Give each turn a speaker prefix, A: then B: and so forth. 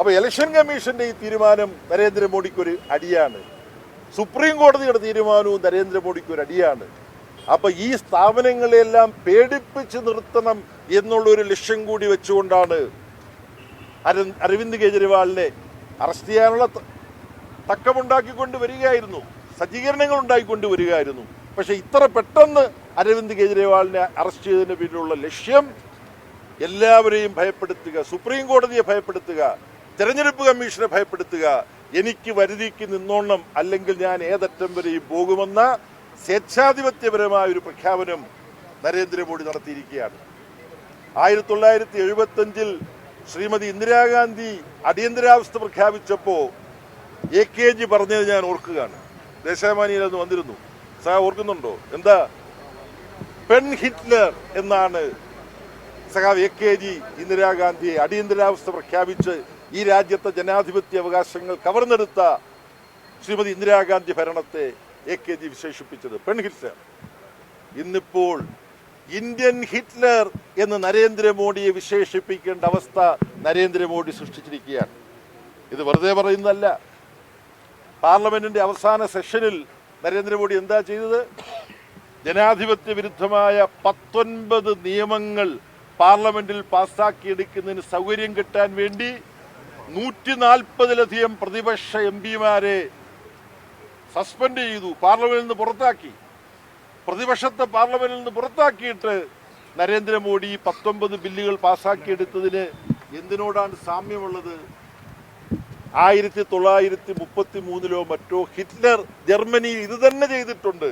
A: അപ്പൊ ഇലക്ഷൻ കമ്മീഷന്റെ ഈ തീരുമാനം നരേന്ദ്രമോദിക്ക് ഒരു അടിയാണ്. സുപ്രീം കോടതിയുടെ തീരുമാനവും നരേന്ദ്രമോദിക്ക് ഒരു അടിയാണ്. അപ്പൊ ഈ സ്ഥാപനങ്ങളെല്ലാം പേടിപ്പിച്ച് നിർത്തണം എന്നുള്ളൊരു ലക്ഷ്യം കൂടി വെച്ചുകൊണ്ടാണ് അരവിന്ദ് കെജ്രിവാളിനെ അറസ്റ്റ് ചെയ്യാനുള്ള തക്കമുണ്ടാക്കിക്കൊണ്ട് വരികയായിരുന്നു, സജ്ജീകരണങ്ങൾ ഉണ്ടാക്കിക്കൊണ്ട് വരികയായിരുന്നു. പക്ഷെ ഇത്ര പെട്ടെന്ന് അരവിന്ദ് കെജ്രിവാളിനെ അറസ്റ്റ് ചെയ്തതിന് പിന്നിലുള്ള ലക്ഷ്യം എല്ലാവരെയും ഭയപ്പെടുത്തുക, സുപ്രീം കോടതിയെ ഭയപ്പെടുത്തുക, തെരഞ്ഞെടുപ്പ് കമ്മീഷനെ ഭയപ്പെടുത്തുക, എനിക്ക് വരുതിക്ക് നിന്നോണം അല്ലെങ്കിൽ ഞാൻ ഏതറ്റം വരെയും പോകുമെന്ന സ്വേച്ഛാധിപത്യപരമായ ഒരു പ്രഖ്യാപനം നരേന്ദ്രമോദി നടത്തിയിരിക്കുകയാണ്. 1975 ശ്രീമതി ഇന്ദിരാഗാന്ധി അടിയന്തരാവസ്ഥ പ്രഖ്യാപിച്ചപ്പോ AKG പറഞ്ഞത് ഞാൻ ഓർക്കുകയാണ്. ദേശാഭിമാനിയിൽ അന്ന് വന്നിരുന്നു. ഓർക്കുന്നുണ്ടോ? എന്താ? പെൺ ഹിറ്റ്ലർ എന്നാണ് സഖാവ് AKG ഇന്ദിരാഗാന്ധിയെ അടിയന്തരാവസ്ഥ പ്രഖ്യാപിച്ച് ഈ രാജ്യത്തെ ജനാധിപത്യ അവകാശങ്ങൾ കവർന്നെടുത്ത ശ്രീമതി ഇന്ദിരാഗാന്ധി ഭരണത്തെ AKG വിശേഷിപ്പിച്ചത് പെൺ ഹിറ്റ്ലർ. ഇന്നിപ്പോൾ ഇന്ത്യൻ ഹിറ്റ്ലർ എന്ന് നരേന്ദ്രമോദിയെ വിശേഷിപ്പിക്കേണ്ട അവസ്ഥ നരേന്ദ്രമോദി സൃഷ്ടിച്ചിരിക്കുകയാണ്. ഇത് വെറുതെ പറയുന്നതല്ല. പാർലമെന്റിന്റെ അവസാന സെഷനിൽ നരേന്ദ്രമോദി എന്താ ചെയ്തത്? ജനാധിപത്യ വിരുദ്ധമായ 19 നിയമങ്ങൾ പാർലമെന്റിൽ പാസ്സാക്കിയെടുക്കുന്നതിന് സൗകര്യം കിട്ടാൻ വേണ്ടി 140-ലധികം പ്രതിപക്ഷ MP-മാരെ സസ്പെൻഡ് ചെയ്തു, പാർലമെന്റിൽ നിന്ന് പുറത്താക്കി. പ്രതിപക്ഷത്തെ പാർലമെന്റിൽ നിന്ന് പുറത്താക്കിയിട്ട് നരേന്ദ്രമോദി 19 ബില്ലുകൾ പാസ്സാക്കിയെടുത്തതിന് എന്തിനോടാണ് സാമ്യമുള്ളത്? 1933 മറ്റോ ഹിറ്റ്ലർ ജർമ്മനിയിൽ ഇത് തന്നെ ചെയ്തിട്ടുണ്ട്.